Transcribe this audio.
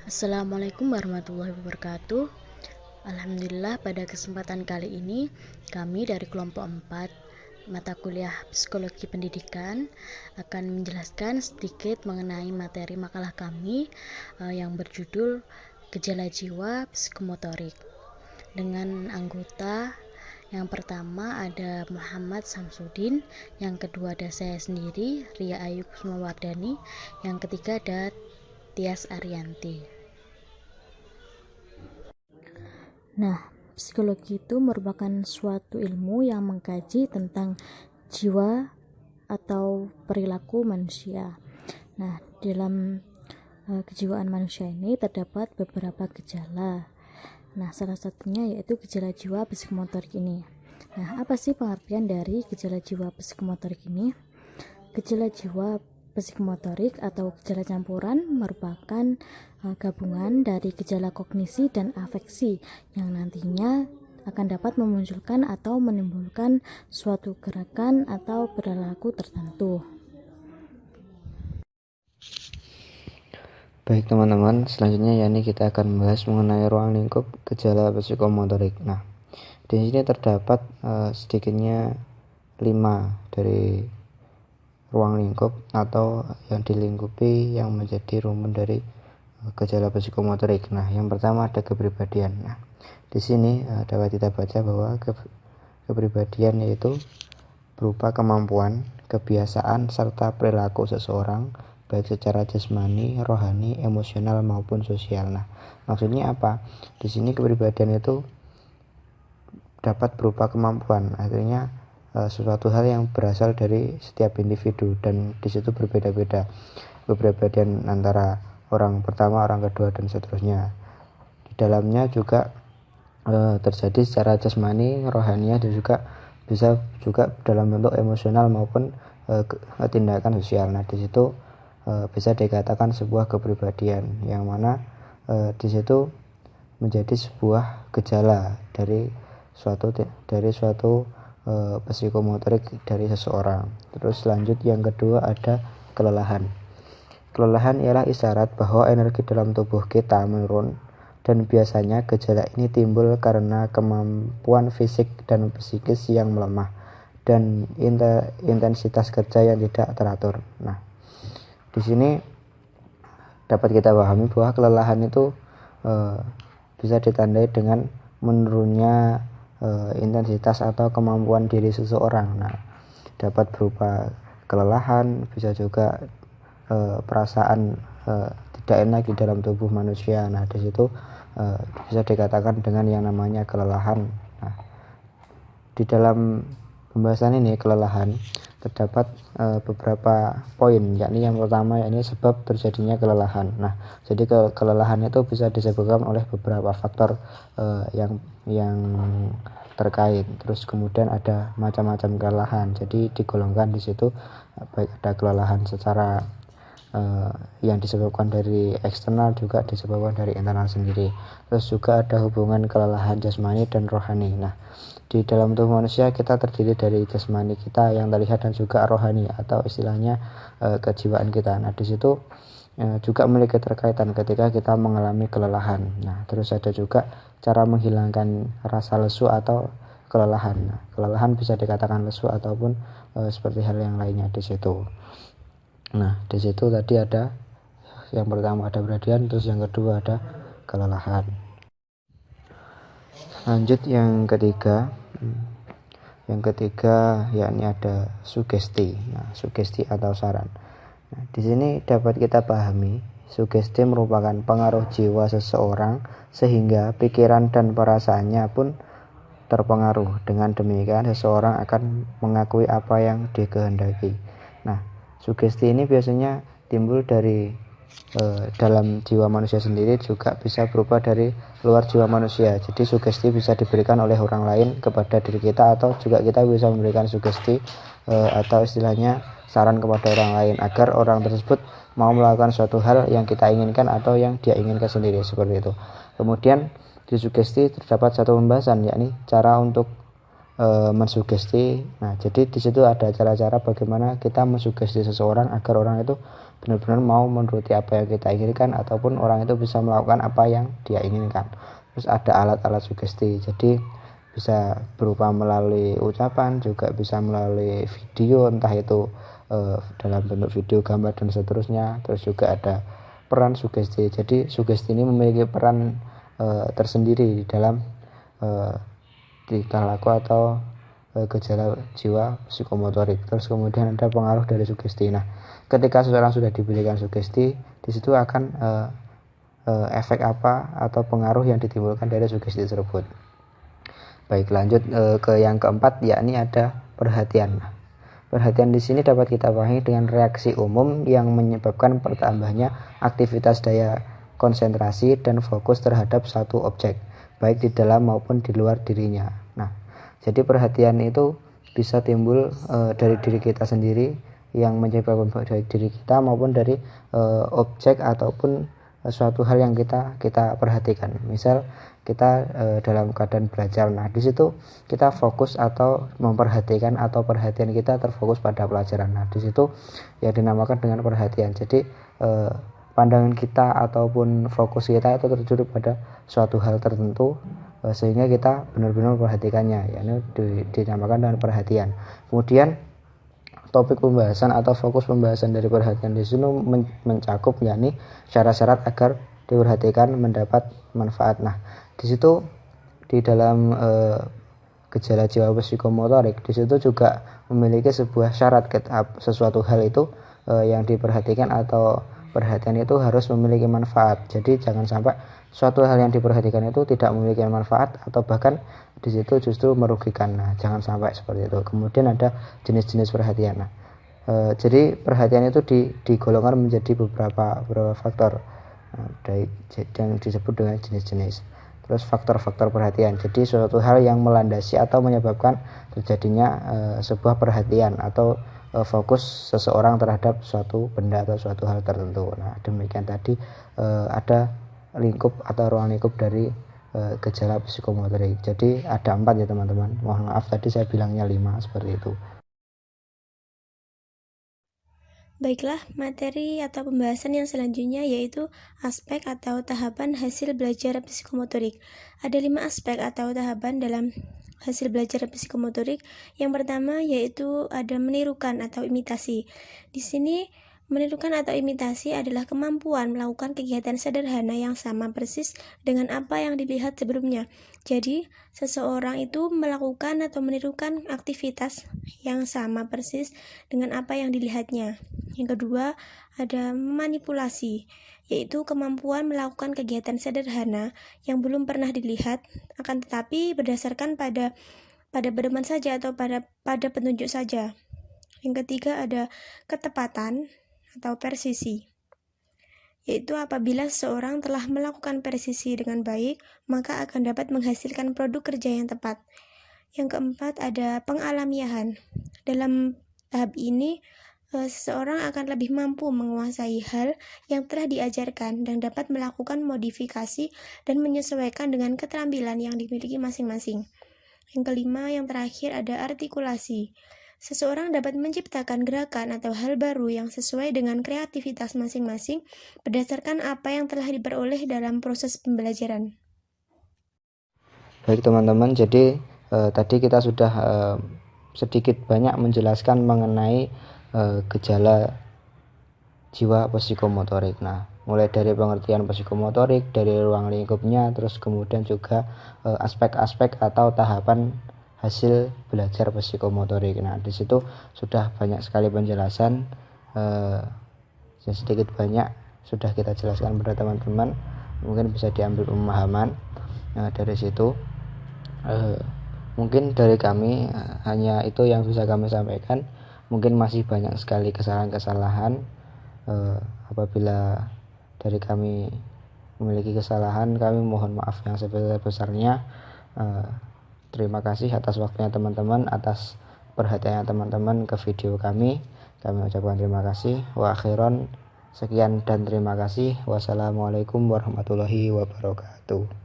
Assalamualaikum warahmatullahi wabarakatuh. Alhamdulillah pada kesempatan kali ini kami dari kelompok 4 mata kuliah Psikologi Pendidikan akan menjelaskan sedikit mengenai materi makalah kami yang berjudul Gejala Jiwa Psikomotorik. Dengan anggota yang pertama ada Muhammad Samsudin, yang kedua ada saya sendiri, Ria Ayu Kusumawardani, yang ketiga ada Tias Arianti. Nah, psikologi itu merupakan suatu ilmu yang mengkaji tentang jiwa atau perilaku manusia. Nah, dalam kejiwaan manusia ini terdapat beberapa gejala. Nah, salah satunya yaitu gejala jiwa psikomotorik ini. Nah, apa sih pengertian dari gejala jiwa psikomotorik ini? Gejala jiwa psikomotorik atau gejala campuran merupakan gabungan dari gejala kognisi dan afeksi yang nantinya akan dapat memunculkan atau menimbulkan suatu gerakan atau perilaku tertentu. Baik teman-teman, selanjutnya yakni kita akan membahas mengenai ruang lingkup gejala psikomotorik. Nah, di sini terdapat sedikitnya 5 dari ruang lingkup atau yang dilingkupi yang menjadi rumun dari gejala psikomotorik. Nah, yang pertama ada kepribadian. Nah, di sini dapat kita baca bahwa kepribadian yaitu berupa kemampuan, kebiasaan serta perilaku seseorang baik secara jasmani, rohani, emosional maupun sosial. Nah, maksudnya apa? Di sini kepribadian itu dapat berupa kemampuan, artinya sesuatu hal yang berasal dari setiap individu dan di situ berbeda-beda kepribadian antara orang pertama, orang kedua dan seterusnya. Di dalamnya juga terjadi secara jasmani, rohani dan juga bisa juga dalam bentuk emosional maupun tindakan sosial. Nah, di situ bisa dikatakan sebuah kepribadian yang mana di situ menjadi sebuah gejala dari suatu psikomotorik dari seseorang. Terus lanjut yang kedua ada kelelahan. Kelelahan ialah isyarat bahwa energi dalam tubuh kita menurun dan biasanya gejala ini timbul karena kemampuan fisik dan psikis yang melemah dan intensitas kerja yang tidak teratur. Nah, di sini dapat kita pahami bahwa kelelahan itu bisa ditandai dengan menurunnya intensitas atau kemampuan diri seseorang. Nah, dapat berupa kelelahan, bisa juga perasaan tidak enak di dalam tubuh manusia. Nah, di situ bisa dikatakan dengan yang namanya kelelahan. Nah, di dalam pembahasan ini kelelahan terdapat beberapa poin, yakni yang pertama yakni sebab terjadinya kelelahan. Nah, jadi kelelahan itu bisa disebabkan oleh beberapa faktor yang terkait. Terus kemudian ada macam-macam kelelahan. Jadi digolongkan di situ baik ada kelelahan secara yang disebabkan dari eksternal, juga disebabkan dari internal sendiri. Terus juga ada hubungan kelelahan jasmani dan rohani. Nah, di dalam tubuh manusia kita terdiri dari jasmani kita yang terlihat dan juga rohani atau istilahnya kejiwaan kita. Nah, di situ juga memiliki terkaitan ketika kita mengalami kelelahan. Nah, terus ada juga cara menghilangkan rasa lesu atau kelelahan. Nah, kelelahan bisa dikatakan lesu ataupun seperti hal yang lainnya di situ. Nah, di situ tadi ada yang pertama ada kepribadian, terus yang kedua ada kelelahan. Lanjut yang ketiga. Yang ketiga yakni ada sugesti. Nah, sugesti atau saran. Nah, di sini dapat kita pahami sugesti merupakan pengaruh jiwa seseorang sehingga pikiran dan perasaannya pun terpengaruh. Dengan demikian seseorang akan mengakui apa yang dikehendaki. Nah, sugesti ini biasanya timbul dari dalam jiwa manusia sendiri, juga bisa berupa dari luar jiwa manusia. Jadi sugesti bisa diberikan oleh orang lain kepada diri kita, atau juga kita bisa memberikan sugesti atau istilahnya saran kepada orang lain agar orang tersebut mau melakukan suatu hal yang kita inginkan atau yang dia inginkan sendiri, seperti itu. Kemudian di sugesti terdapat satu pembahasan, yakni cara untuk mensugesti. Nah, jadi di situ ada cara-cara bagaimana kita mensugesti seseorang agar orang itu benar-benar mau menuruti apa yang kita inginkan, ataupun orang itu bisa melakukan apa yang dia inginkan. Terus ada alat-alat sugesti, jadi bisa berupa melalui ucapan, juga bisa melalui video, entah itu dalam bentuk video, gambar, dan seterusnya. Terus juga ada peran sugesti, jadi sugesti ini memiliki peran tersendiri di dalam tingkah laku atau gejala jiwa psikomotorik. Terus kemudian ada pengaruh dari sugesti. Nah, ketika seseorang sudah diberikan sugesti, di situ akan efek apa atau pengaruh yang ditimbulkan dari sugesti tersebut. Baik, lanjut ke yang keempat, yakni ada perhatian. Perhatian di sini dapat kita pahami dengan reaksi umum yang menyebabkan pertambahannya aktivitas daya konsentrasi dan fokus terhadap satu objek, baik di dalam maupun di luar dirinya. Nah, jadi perhatian itu bisa timbul dari diri kita sendiri, yang menyebabkan dari diri kita maupun dari objek ataupun suatu hal yang kita perhatikan. Misal kita dalam keadaan belajar, nah di situ kita fokus atau memperhatikan, atau perhatian kita terfokus pada pelajaran. Nah di situ ya dinamakan dengan perhatian. Jadi pandangan kita ataupun fokus kita itu tertuju pada suatu hal tertentu, sehingga kita benar-benar memperhatikannya, yakni dinamakan dengan perhatian. Kemudian topik pembahasan atau fokus pembahasan dari perhatian di sini mencakup yakni syarat-syarat agar diperhatikan mendapat manfaat. Nah, di situ di dalam gejala jiwa psikomotorik, di situ juga memiliki sebuah syarat sesuatu hal itu yang diperhatikan atau perhatian itu harus memiliki manfaat. Jadi jangan sampai suatu hal yang diperhatikan itu tidak memiliki manfaat, atau bahkan di situ justru merugikan. Nah, jangan sampai seperti itu. Kemudian ada jenis-jenis perhatian. Nah, jadi perhatian itu digolongkan menjadi beberapa faktor, yang disebut dengan jenis-jenis. Terus faktor-faktor perhatian, jadi suatu hal yang melandasi atau menyebabkan terjadinya sebuah perhatian atau fokus seseorang terhadap suatu benda atau suatu hal tertentu. Nah, demikian tadi ada lingkup atau ruang lingkup dari gejala psikomotorik. Jadi ada 4 ya teman-teman. Mohon maaf tadi saya bilangnya 5 seperti itu. Baiklah, materi atau pembahasan yang selanjutnya yaitu aspek atau tahapan hasil belajar psikomotorik. Ada 5 aspek atau tahapan dalam hasil belajar psikomotorik. Yang pertama yaitu ada menirukan atau imitasi. Di sini menirukan atau imitasi adalah kemampuan melakukan kegiatan sederhana yang sama persis dengan apa yang dilihat sebelumnya. Jadi, seseorang itu melakukan atau menirukan aktivitas yang sama persis dengan apa yang dilihatnya. Yang kedua, ada manipulasi, yaitu kemampuan melakukan kegiatan sederhana yang belum pernah dilihat, akan tetapi berdasarkan pada pedoman saja atau pada petunjuk saja. Yang ketiga, ada ketepatan atau persisi, yaitu apabila seseorang telah melakukan persisi dengan baik, maka akan dapat menghasilkan produk kerja yang tepat. Yang keempat, ada pengalamiahan. Dalam tahap ini, seseorang akan lebih mampu menguasai hal yang telah diajarkan dan dapat melakukan modifikasi dan menyesuaikan dengan keterampilan yang dimiliki masing-masing. Yang kelima, yang terakhir, ada artikulasi. Seseorang dapat menciptakan gerakan atau hal baru yang sesuai dengan kreativitas masing-masing berdasarkan apa yang telah diperoleh dalam proses pembelajaran. Baik teman-teman, jadi tadi kita sudah sedikit banyak menjelaskan mengenai gejala jiwa psikomotorik. Nah, mulai dari pengertian psikomotorik, dari ruang lingkupnya, terus kemudian juga aspek-aspek atau tahapan hasil belajar psikomotorik. Nah, di situ sudah banyak sekali penjelasan, sedikit banyak sudah kita jelaskan pada teman-teman. Mungkin bisa diambil pemahaman dari situ. Mungkin dari kami hanya itu yang bisa kami sampaikan. Mungkin masih banyak sekali kesalahan-kesalahan. Apabila dari kami memiliki kesalahan, kami mohon maaf yang sebesar-besarnya. Terima kasih atas waktunya teman-teman, atas perhatiannya teman-teman ke video kami. Kami ucapkan terima kasih. Wa akhiran, sekian dan terima kasih. Wassalamualaikum warahmatullahi wabarakatuh.